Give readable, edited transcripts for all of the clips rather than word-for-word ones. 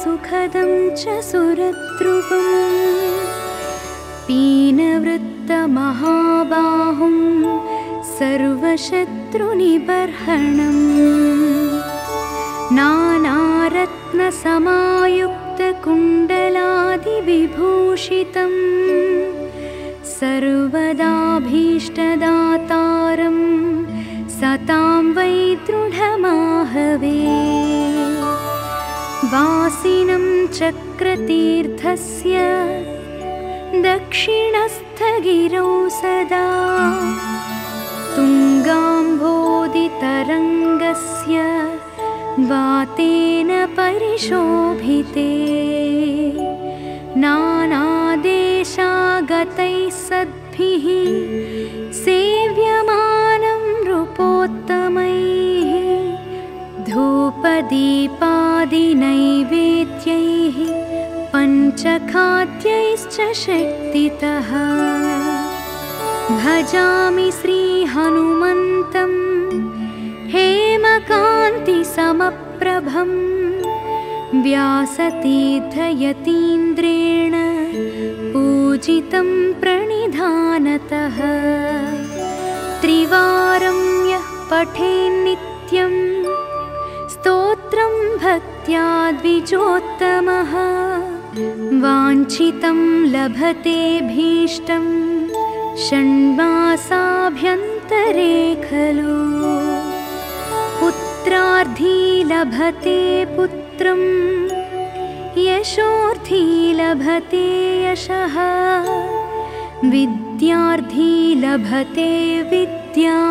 सुखदं च सुरद्रुवम् पीनवृत्तमहाबाहुं सर्वशत्रुनिबर्हणम् नानारत्नसमायुक्तकुण्डलादिविभूषितं सर्वदाभीष्टदातारं सतां वै दृढमाहवे वासिनं चक्रतीर्थस्य दक्षिणस्थगिरौ सदा तुङ्गाम्भोदितरङ्गस्य वातेन परिशोभिते नानादेशागतैः सद्भिः सेव्यमानं नृपोत्तमैः धूपदीपादिनैवेद्यैः पञ्चखाद्यैश्च शक्तितः भजामि श्रीहनुमन्तं हेमकान्तिसमप्रभं व्यासतीर्थयतीन्द्रेण पूजितं प्रणिधानतः त्रिवारं यः पठेन्नित्यं स्तोत्रं भक्त्या द्विजोत्तमः वाञ्छितं लभते भीष्टं षण्मासाभ्यन्तरे खलु पुत्रार्थी लभते पुत्रं यशोर्थी लभते यशः विद्यार्थी लभते विद्यां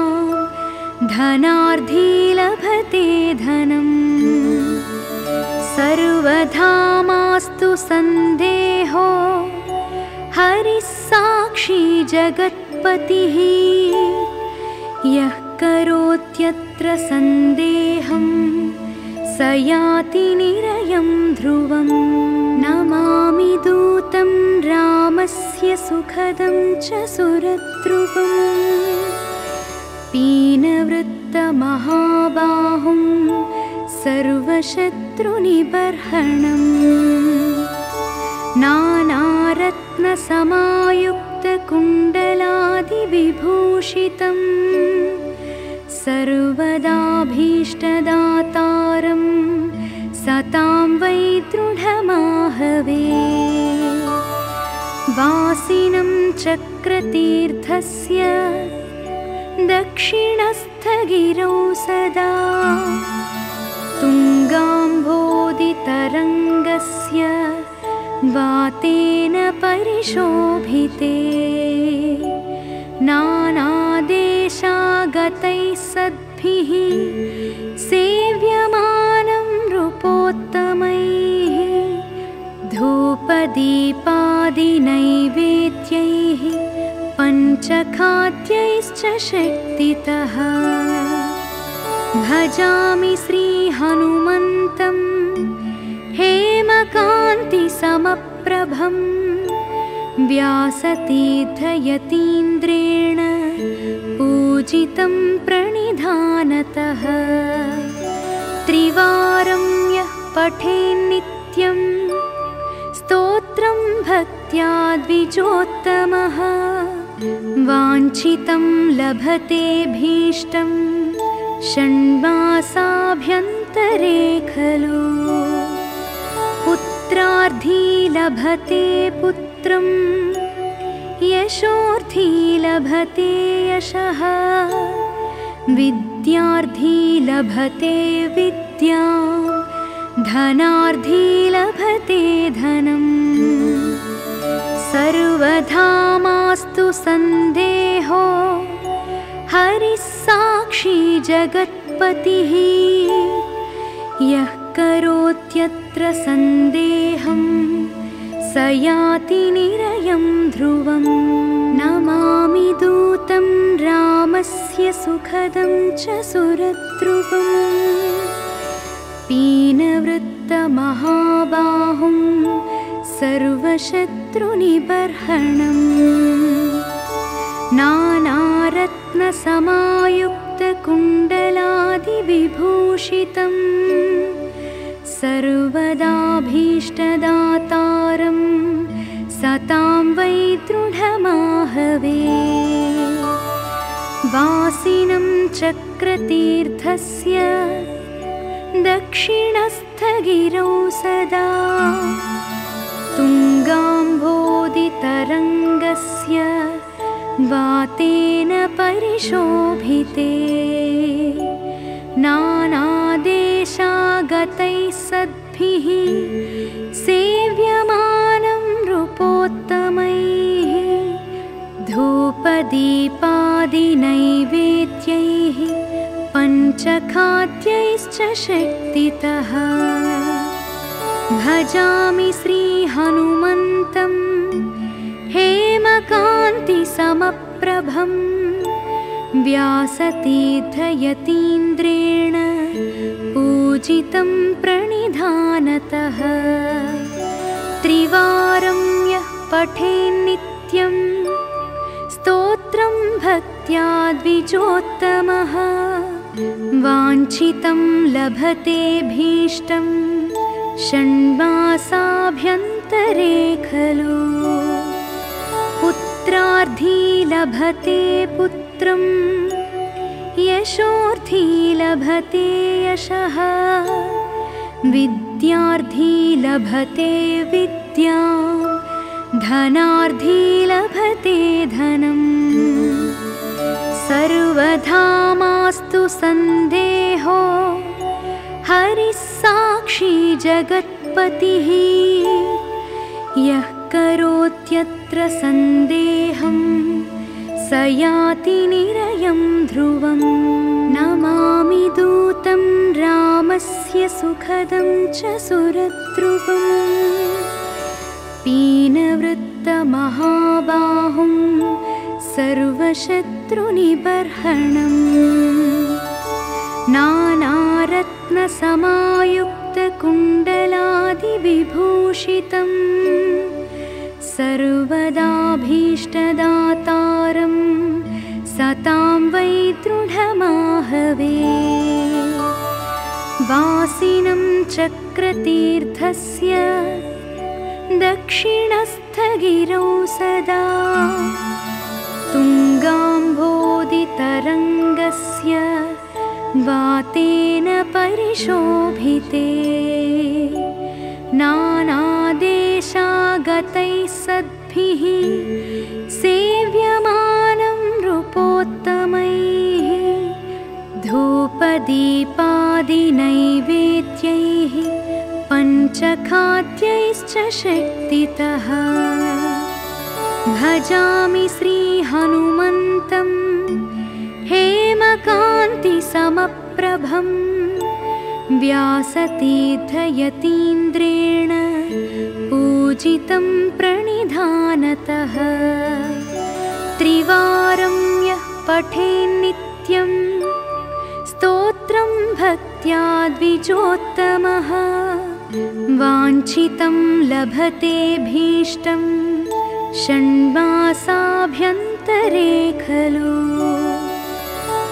धनार्थी लभते धनम् सर्वधा मास्तु सन्देहो हरिः साक्षी जगत्पतिः यः करोत्यत्र सन्देहं स याति निरयं ध्रुवम् नमामि दूतं रामस्य सुखदं च सुरद्रुवम् पीनवृत्तमहाबाहुं सर्वशत्रुनिबर्हणम् नानारत्नसमायुक्तकुण्डलादिविभूषितं सर्वदाभीष्टदातारं सतां वै दृढमाहवे वासिनं चक्रतीर्थस्य दक्षिणस्थगिरौ सदा तुङ्गाम्भोदितरङ्गस्य वातेन परिशोभिते नानादेशागतैः सद्भिः सेव्यमानं नृपोत्तमैः धूपदीपादिनैवेद्यैः पञ्चखाद्यैश्च शक्तितः भजामि श्रीहनुमन्तं हेमकान्तिसमप्रभं व्यासतीर्थयतीन्द्रेण पूजितं प्रणिधानतः त्रिवारं यः पठेन्नित्यं स्तोत्रं भक्त्या द्विजोत्तमः वाञ्छितं लभते भीष्टं षण्मासाभ्यन्तरे खलु पुत्रार्थी लभते पुत्रं यशोर्थी लभते यशः विद्यार्थी लभते विद्यां धनार्थी लभते धनम् सर्वधा मास्तु सन्देहो हरिः साक्षी जगत्पतिः यः करोत्यत्र सन्देहं स याति निरयं ध्रुवम् नमामि दूतं रामस्य सुखदं च सुरद्रुवम् पीनवृत्तमहाबाहुं सर्वशत्रुनिबर्हणम् नानारत्नसमायुक्तकुण्डलादिविभूषितं सर्वदाभीष्टदातारं सतां वै दृढमाहवे। वासिनं चक्रतीर्थस्य दक्षिणस्थगिरौ सदा तुङ्गाम्भोदितरङ्गस्य वातेन परिशोभिते। नानादेशागतैः सद्भिः सेव्यमानं नृपोत्तमैः धूपदीपादिनैवेद्यैः पञ्चखाद्यैश्च शक्तितः। भजामि श्रीहनुमन्तं हेमकान्तिसमप्रभं व्यासतीर्थयतीन्द्रेण पूजितं प्रणिधानतः। त्रिवारं यः पठेन्नित्यं स्तोत्रं भक्त्या द्विजोत्तमः वाञ्छितं लभतेऽभीष्टं षण्मासाभ्यन्तरे खलु। पुत्रार्थी लभते पुत्रं यशोर्थी लभते यशः विद्यार्थी लभते विद्यां धनार्थी लभते धनम्। सर्वधा मास्तु सन्देहो हरिः साक्षी जगत्पतिः यः करोत्यत्र सन्देहं स याति निरयं ध्रुवम्। नमामि दूतं रामस्य सुखदं च सुरद्रुवम् पीनवृत्तमहाबाहुं सर्वशत्रुनिबर्हणम्। नानारत्नसमायुक्तकुण्डलादिविभूषितं सर्वदाभीष्टदातारं सतां वै दृढमाहवे। वासिनं चक्रतीर्थस्य दक्षिणस्थगिरौ सदा तुङ्गाम्भोदितरङ्गस्य वातेन परिशोभिते। नानादेशागतैः सद्भिः सेव्यमानं नृपोत्तमैः धूपदीपादिनैवेद्यैः पञ्चखाद्यैश्च शक्तितः। भजामि श्रीहनुमन्तं हेमकान्तिसमप्रभं व्यासतीर्थयतीन्द्रेण पूजितं प्रणिधानतः। त्रिवारं यः पठेन्नित्यं स्तोत्रं भक्त्या द्विजोत्तमः वाञ्छितं लभतेऽभीष्टं षण्मासाभ्यन्तरे खलु।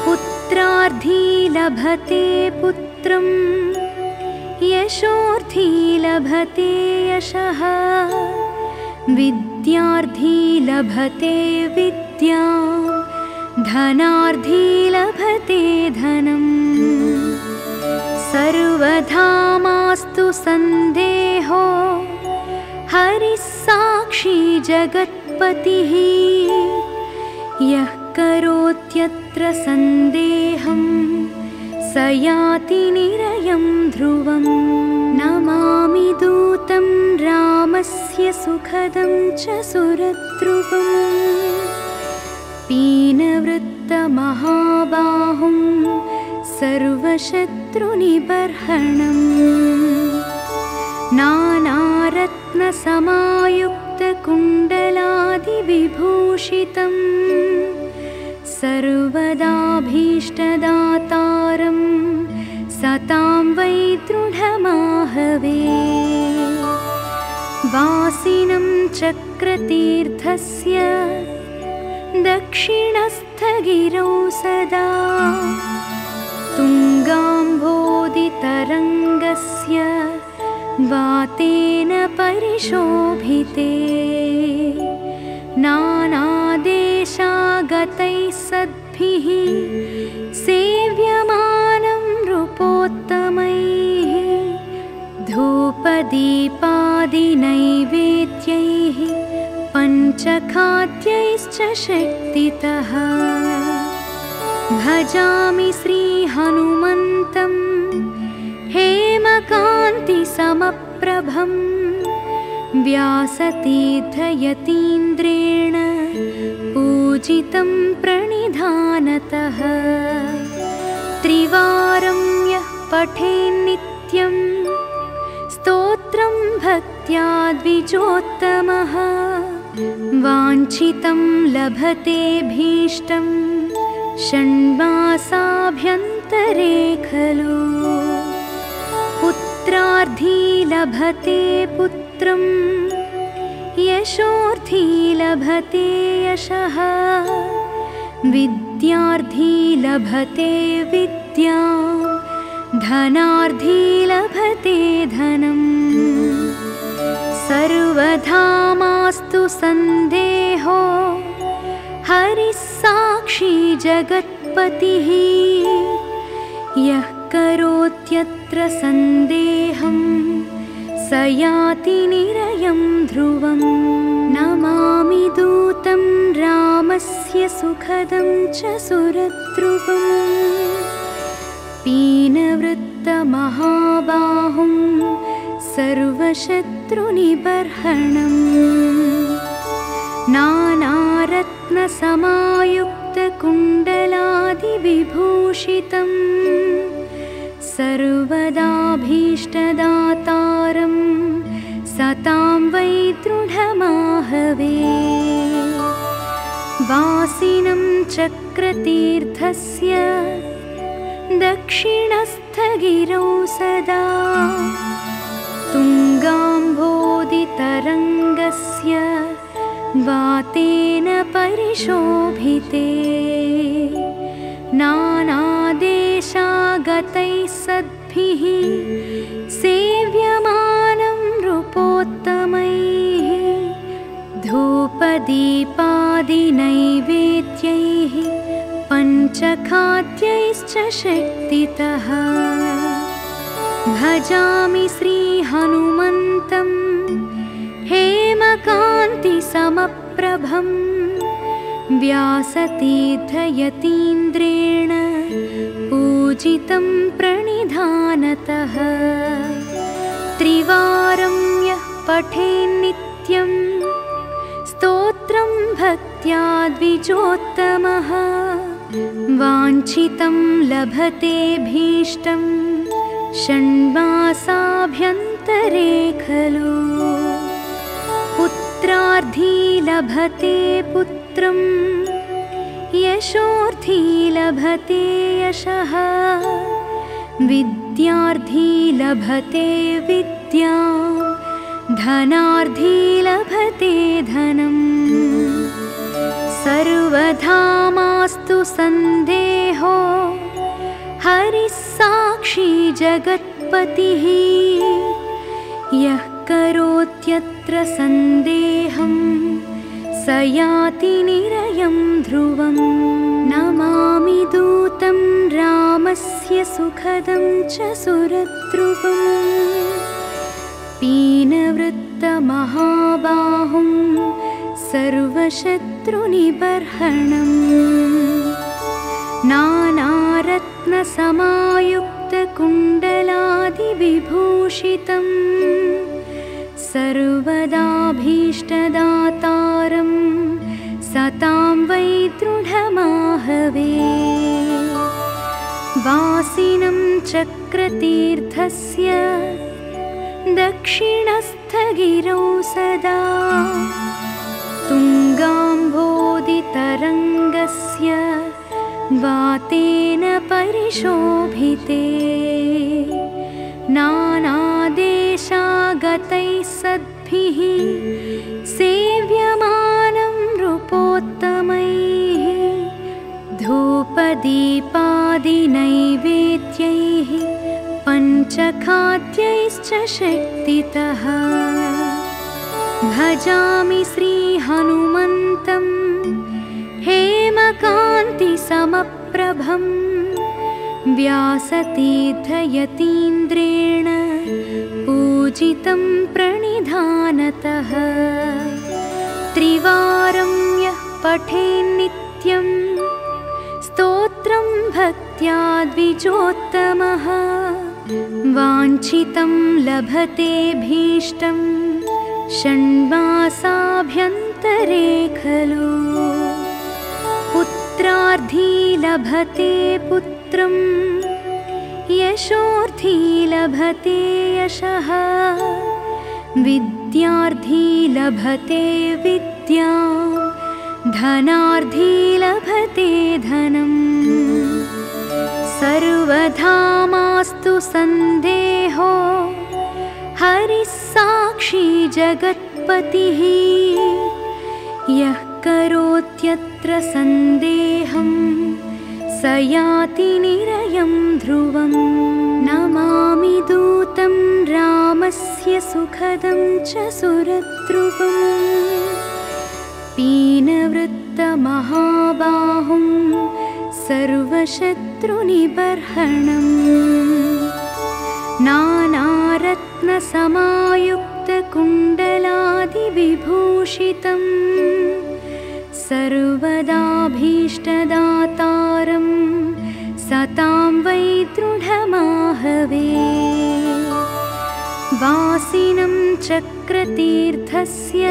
पुत्रार्थी लभते पुत्रं यशोर्थी लभते यशः विद्यार्थी लभते विद्यां धनार्थी लभते धनम्। सर्वधा मास्तु सन्देहो हरिः साक्षी जगत्पतिः यः करोत्यत्र सन्देहं स याति निरयं ध्रुवम्। नमामि दूतं रामस्य सुखदं च सुरद्रुवम् पीनवृत्तमहाबाहुं सर्वशत्रुनिबर्हणम्। नानारत्नसमायुक्तकुण्डलादिविभूषितं सर्वदाभीष्टदातारं सतां वै दृढमाहवे। वासिनं चक्रतीर्थस्य दक्षिणस्थगिरौ सदा तुङ्गाम्भोदितरङ्गस्य परिशोभिते नानादेशागतैः सद्भिः सेव्यमानं नृपोत्तमैः धूपदीपादिनैवेद्यैः पञ्चखाद्यैश्च शक्तितः भजामि श्रीहनुमन्तं हेमकान्तिसमप्रभं व्यासतीर्थयतीन्द्रेण पूजितं प्रणिधानतः त्रिवारं यः पठेन्नित्यं स्तोत्रं भक्त्या द्विजोत्तमः वाञ्छितं लभतेऽभीष्टं षण्मासाभ्यन्तरे खलु पुत्रार्थी लभते पुत्रं यशोर्थी लभते यशः विद्यार्थी लभते विद्यां धनार्थी लभते धनम् सर्वधा मास्तु सन्देहो हरिः साक्षी जगत्पतिः यः करोत्यत्र सन्देहं स याति निरयं ध्रुवम् नमामि दूतं रामस्य सुखदं च सुरद्रुवम् पीनवृत्तमहाबाहुं सर्वशत्रुनिबर्हणम् नानारत्नसमायुक्तकुण्डलादिविभूषितं सर्वदाभीष्टदातारं सतां वै दृढमाहवे वासिनं चक्रतीर्थस्य दक्षिणस्थगिरौ सदा तुङ्गाम्भोदितरङ्गस्य वातेन परिशोभिते नानादेशागतैः सद्भिः सेव्यमानं नृपोत्तमैः धूपदीपादिनैवेद्यैः पञ्चखाद्यैश्च शक्तितः भजामि श्रीहनुमन्तं हेमकान्तिसमप्रभं व्यासतीर्थयतीन्द्रेण पूजितं प्रणिधानतः त्रिवारं यः पठेन्नित्यं स्तोत्रं भक्त्या द्विजोत्तमः वाञ्छितं लभतेऽभीष्टं षण्मासाभ्यन्तरे खलु पुत्रार्थी लभते पुत्रं यशोर्थी लभते यशः विद्यार्थी लभते विद्यां धनार्थी लभते धनम् सर्वधा मास्तु सन्देहो हरिः साक्षी जगत्पतिः यः करोत्यत्र सन्देहं स याति निरयं ध्रुवम् नमामि दूतं रामस्य सुखदं च सुरद्रुवम् पीनवृत्तमहाबाहुं सर्वशत्रुनिबर्हणम् नानारत्नसमायुक्तकुण्डलादिविभूषितं सर्वदाभीष्टदातारं सतां वै दृढमाहवे वासिनं चक्रतीर्थस्य दक्षिणस्थगिरौ सदा तुङ्गाम्भोदितरङ्गस्य वातेन परिशोभिते नानादेशागतैः सद्भिः सेव्यमानं नृपोत्तमैः धूपदीपादिनैवेद्यैः पञ्चखाद्यैश्च शक्तितः भजामि श्रीहनुमन्तं हेमकान्तिसमप्रभं व्यासतीर्थयतीन्द्रेण पूजितं प्रणिधानतः त्रिवारं यः पठेन्नित्यं स्तोत्रं भक्त्या द्विजोत्तमः वाञ्छितं लभते भीष्टं षण्मासाभ्यन्तरे खलु पुत्रार्थी लभते पुत्रं यशोर्थी लभते यशः विद्यार्थी लभते विद्यां धनार्थी लभते धनम् सर्वथा मास्तु सन्देहो हरिः साक्षी जगत्पतिः यः करोत्यत्र सन्देहं स याति निरयं ध्रुवम् नमामि दूतं रामस्य सुखदं च सुरद्रुवम् पीनवृत्तमहाबाहुं सर्वशत्रुनिबर्हणम् नानारत्नसमायुक्तकुण्डलादिविभूषितं सर्वदाभीष्टदातारं सतां वै दृढमाहवे वासिनं चक्रतीर्थस्य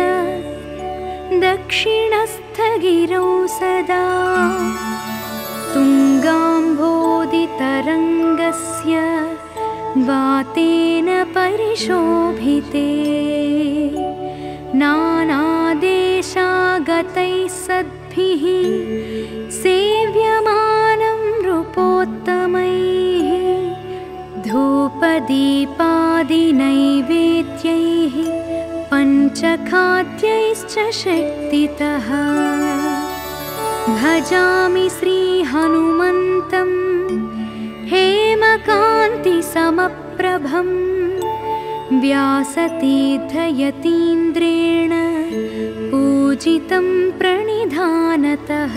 दक्षिणस्थगिरौ सदा तुङ्गाम्भोदितरङ्गस्य वातेन परिशोभिते नानादेशागतैः सद्भिः सेव्यमानं नृपोत्तमैः धूपदीपादिनैवेद्यैः पञ्चखाद्यैश्च शक्तितः भजामि श्रीहनुमन्तं हेमकान्तिसमप्रभं व्यासतीर्थयतीन्द्रेण पूजितं प्रणिधानतः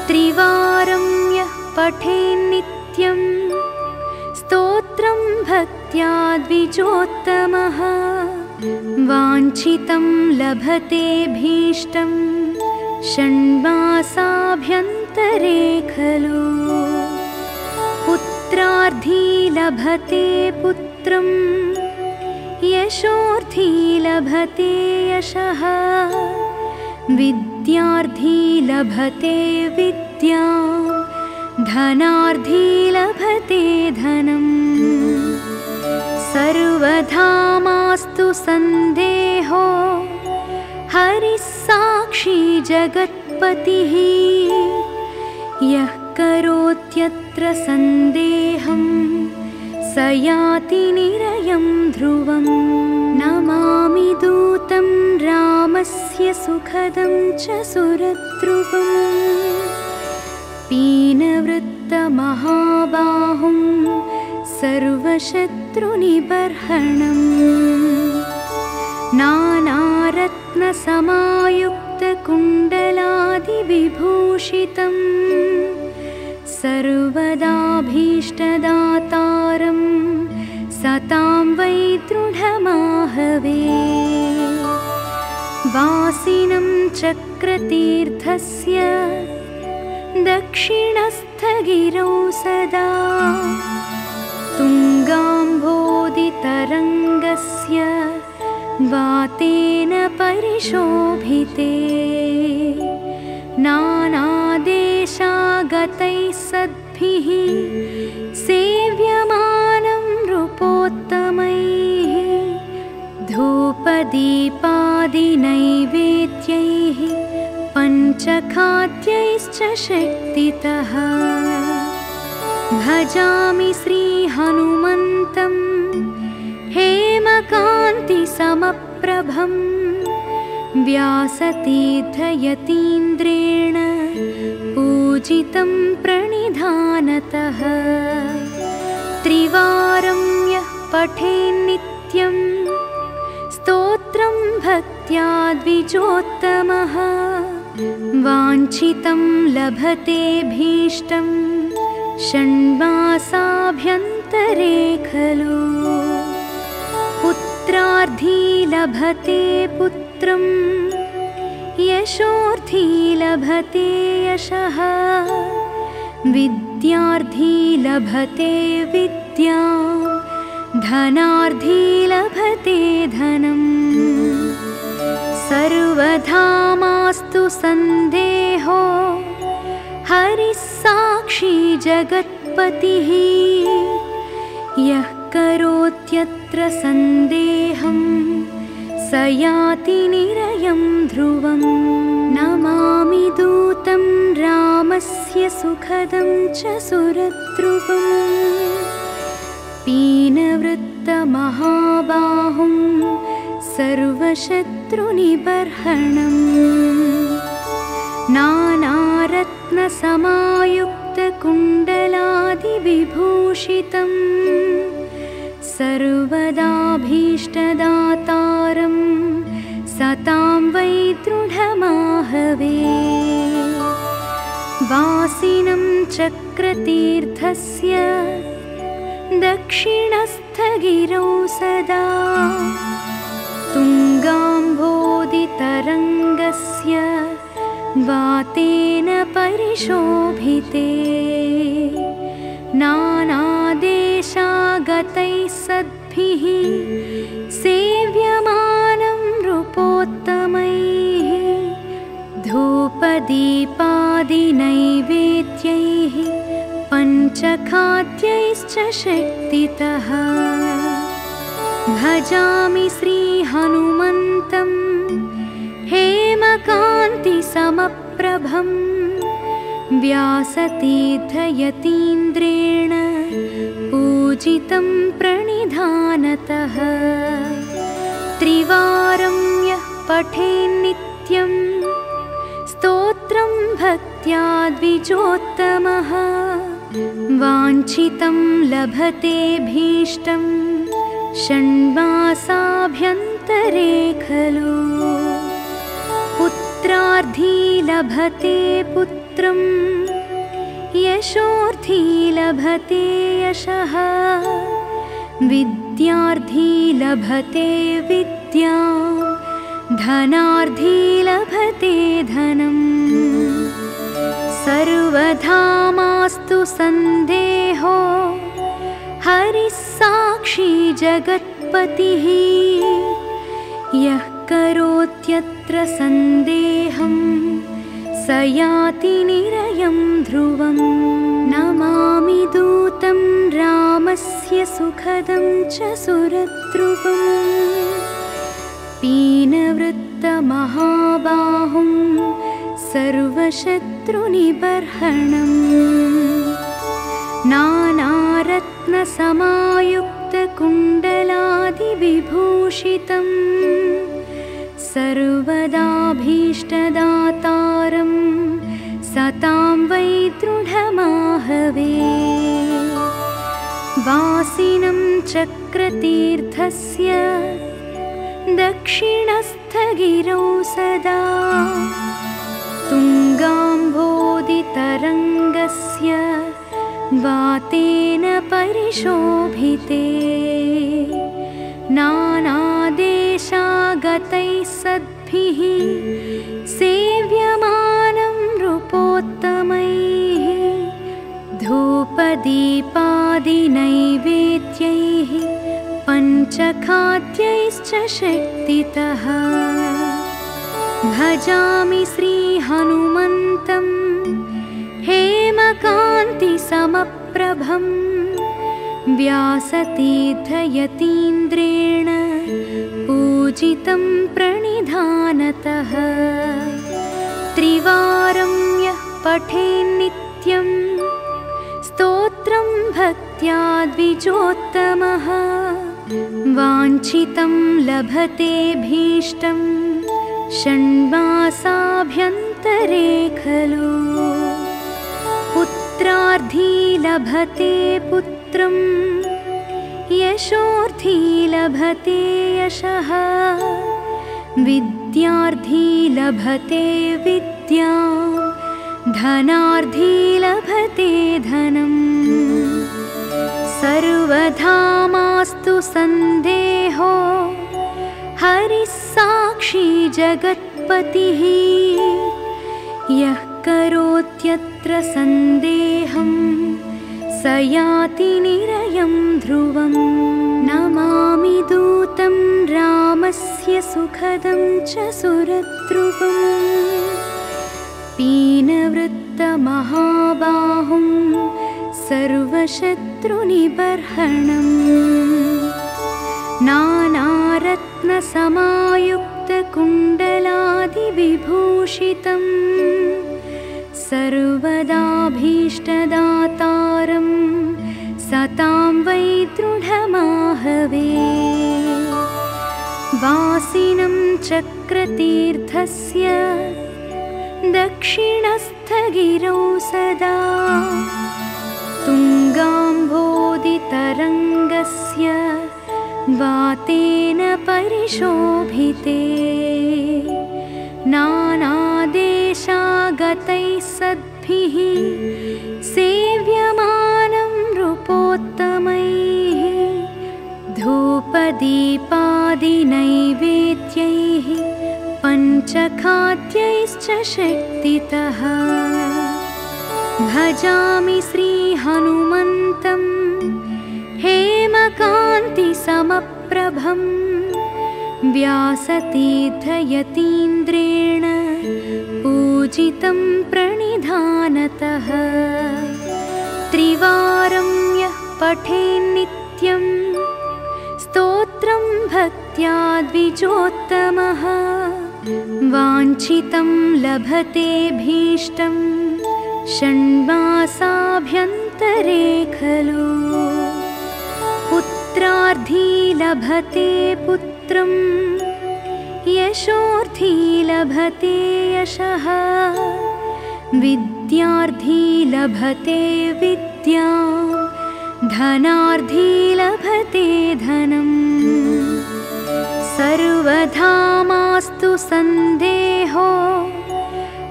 त्रिवारं यः पठेन्नित्यं स्तोत्रं भक्त्या द्विजोत्तमः वाञ्छितं लभते भीष्टं षण्मासाभ्यन्तरे खलु पुत्रार्थी लभते पुत्रं यशोर्थी लभते यशः विद्यार्थी लभते विद्यां धनार्थी लभते धनम् सर्वथा मास्तु सन्देहो हरिः साक्षी जगत्पतिः यः करोत्यत्र सन्देहं स याति निरयं ध्रुवम् नमामि दूतं रामस्य सुखदं च सुरद्रुवम् पीनवृत्तमहाबाहुं सर्वशत्रुनिबर्हणम् नानारत्नसमायुक्तकुण्डलादिविभूषितं सर्वदाभीष्टदातारं सतां वै दृढमाहवे वासिनं चक्रतीर्थस्य दक्षिणस्थगिरौ सदा तुङ्गाम्भोदितरङ्गस्य वातेन परिशोभिते नानादेशागतैः सद्भिः सेव्यमानं नृपोत्तमैः धूपदीपादिनैवेद्यैः पञ्चखाद्यैश्च शक्तितः भजामि श्रीहनुमन्तं हेमकान्तिसमप्रभं व्यासतीर्थयतीन्द्रेण पूजितं प्रणिधानतः त्रिवारं यः पठेन्नित्यं स्तोत्रं स्तोत्रं भक्त्या द्विजोत्तमः वाञ्छितं लभते भीष्टं षण्मासाभ्यन्तरे खलु पुत्रार्थी लभते पुत्रं यशोर्थी लभते यशः विद्यार्थी लभते विद्यां धनार्थी लभते धनम् सर्वथा मास्तु सन्देहो हरिः साक्षी जगत्पतिः यः करोत्यत्र सन्देहं स याति निरयं ध्रुवम् नमामि दूतं रामस्य सुखदं च सुरद्रुवम् पीनवृत्तमहाबाहुं सर्वशत्रुनिबर्हणम् नानारत्नसमायुक्तकुण्डलादिविभूषितं सर्वदाभीष्टदातारं सतां वै दृढमाहवे वासिनं चक्रतीर्थस्य दक्षिणस्थगिरौ सदा तुङ्गाम्भोदितरङ्गस्य वातेन परिशोभिते नानादेशागतैः सद्भिः सेव्यमानं नृपोत्तमैः धूपदीपादिनैवेद्यैः पञ्चखाद्यैश्च शक्तितः भजामि श्रीहनुमन्तं हेमकान्तिसमप्रभं व्यासतीर्थयतीन्द्रेण पूजितं प्रणिधानतः त्रिवारं यः पठेन्नित्यं स्तोत्रं भक्त्या द्विजोत्तमः वाञ्छितं लभते भीष्टं षण्मासाभ्यन्तरे खलु पुत्रार्थी लभते पुत्रं यशोर्थी लभते यशः विद्यार्थी लभते विद्यां धनार्थी लभते धनम् सर्वथा मास्तु सन्देहो हरिः साक्षी जगत्पतिः यः करोत्यत्र सन्देहं स याति निरयं ध्रुवम् नमामि दूतं रामस्य सुखदं च सुरद्रुवम् पीनवृत्तमहाबाहुं सर्वशत्रुनिबर्हणम् नानारत्नसमायुक्तकुण्डलादिविभूषितं सर्वदाभीष्टदातारं सतां वै दृढमाहवे वासिनं चक्रतीर्थस्य दक्षिणस्थगिरौ सदा तुङ्गाम्भोदितरङ्गस्य वातेन परिशोभिते नानादेशागतैः सद्भिः सेव्यमानं नृपोत्तमैः धूपदीपादिनैवेद्यैः पञ्चखाद्यैश्च शक्तितः भजामि श्रीहनुमन्तं हेमकान्तिसमप्रभं व्यासतीर्थयतीन्द्रेण पूजितं प्रणिधानतः त्रिवारं यः पठेन्नित्यं स्तोत्रं भक्त्या द्विजोत्तमः वाञ्छितं लभते भीष्टं षण्मासाभ्यन्तरे खलु पुत्रार्थी लभते पुत्रं यशोर्थी लभते यशः विद्यार्थी लभते विद्यां, धनार्थी लभते धनम्। सर्वधा मास्तु सन्देहो, हरिः साक्षी जगत्पतिः। यः करोत्यत्र सन्देहं, स याति निरयं ध्रुवम्। नमामि दूतं रामस्य सुखदं च सुरद्रुवम्। पीनवृत्तमहाबाहुं सर्वशत्रुनिबर्हणम्। नानारत्नसमायुक्तकुण्डलादिविभूषितं, सर्वदाभीष्टदातारं सतां वै दृढमाहवे। वासिनं चक्रतीर्थस्य दक्षिणस्थगिरौ सदा, तुङ्गाम्भोदितरङ्गस्य वातेन परिशोभिते। नानादेशागतैः सद्भिः सेव्यमानं नृपोत्तमैः। धूपदीपादिनैवेद्यैः पञ्चखाद्यैश्च शक्तितः। भजामि श्रीहनुमन्तं हेमकान्तिसमप्रभं। व्यासतीर्थयतीन्द्रेण पूजितं प्रणिधानतः। त्रिवारं यः पठेन्नित्यं, स्तोत्रं भक्त्या द्विजोत्तमः। वाञ्छितं लभते भीष्टं, षण्मासाभ्यन्तरे खलु। पुत्रार्थी लभते पुत्रं, यशोर्थी लभते यशः। विद्यार्थी लभते विद्यां, धनार्थी लभते धनम्। सर्वधा मास्तु सन्देहो,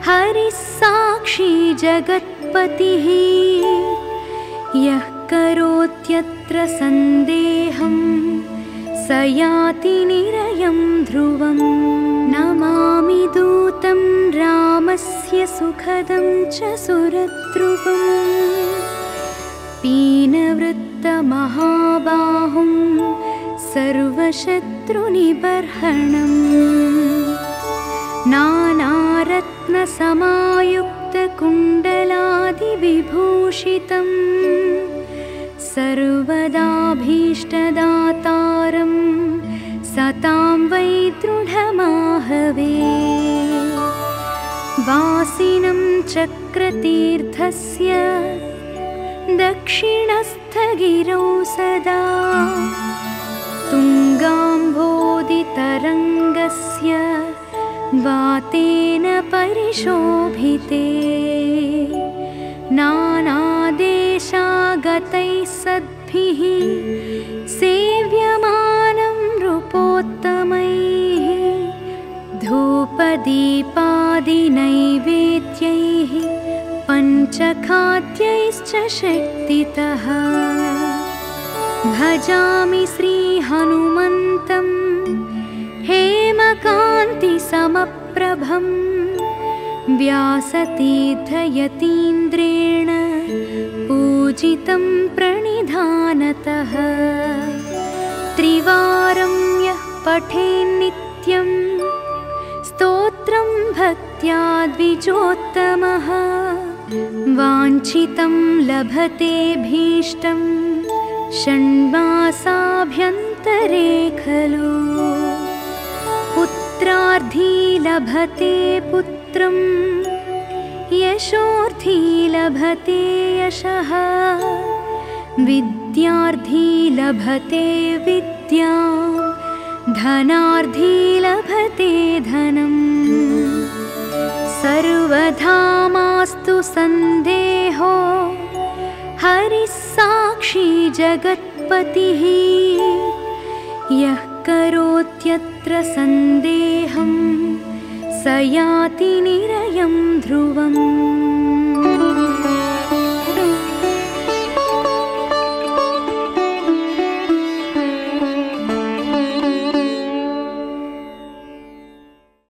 हरिः साक्षी जगत्पतिः। यः करोत्यत्र सन्देहं, स याति निरयं ध्रुवम्। नमामि दूतं रामस्य सुखदं च सुरद्रुवम्। पीनवृत्तमहाबाहुं सर्वशत्रुनिबर्हणम्। नानारत्नसमायुक्तकुण्डलादिविभूषितं, सर्वदाभीष्टदातारं सतां वै दृढमाहवे। वासिनं चक्रतीर्थस्य दक्षिणस्थगिरौ सदा, तुङ्गाम्भोदितरङ्गस्य वातेन परिशोभिते। नानादेशागतैः सद्भिः सेव्यमानं नृपोत्तमैः। धूपदीपादिनैवेद्यैः पञ्चखाद्यैश्च शक्तितः। भजामि श्रीहनुमन्तं हेमकान्तिसमप्रभं। व्यासतीर्थयतीन्द्रेण पूजितं प्रणिधानतः। त्रिवारं यः पठेन्नित्यं, स्तोत्रं भक्त्या द्विजोत्तमः। वाञ्छितं लभते भीष्टं, षण्मासाभ्यन्तरे खलु। पुत्रार्थी लभते पुत्रं, यशोर्थी लभते यशः। विद्यार्थी लभते विद्यां, धनार्थी लभते धनम्। सर्वधा मास्तु सन्देहो, हरिः साक्षी जगत्पतिः। यः करोत्यत्र सन्देहं, स याति निरयं ध्रुवम्।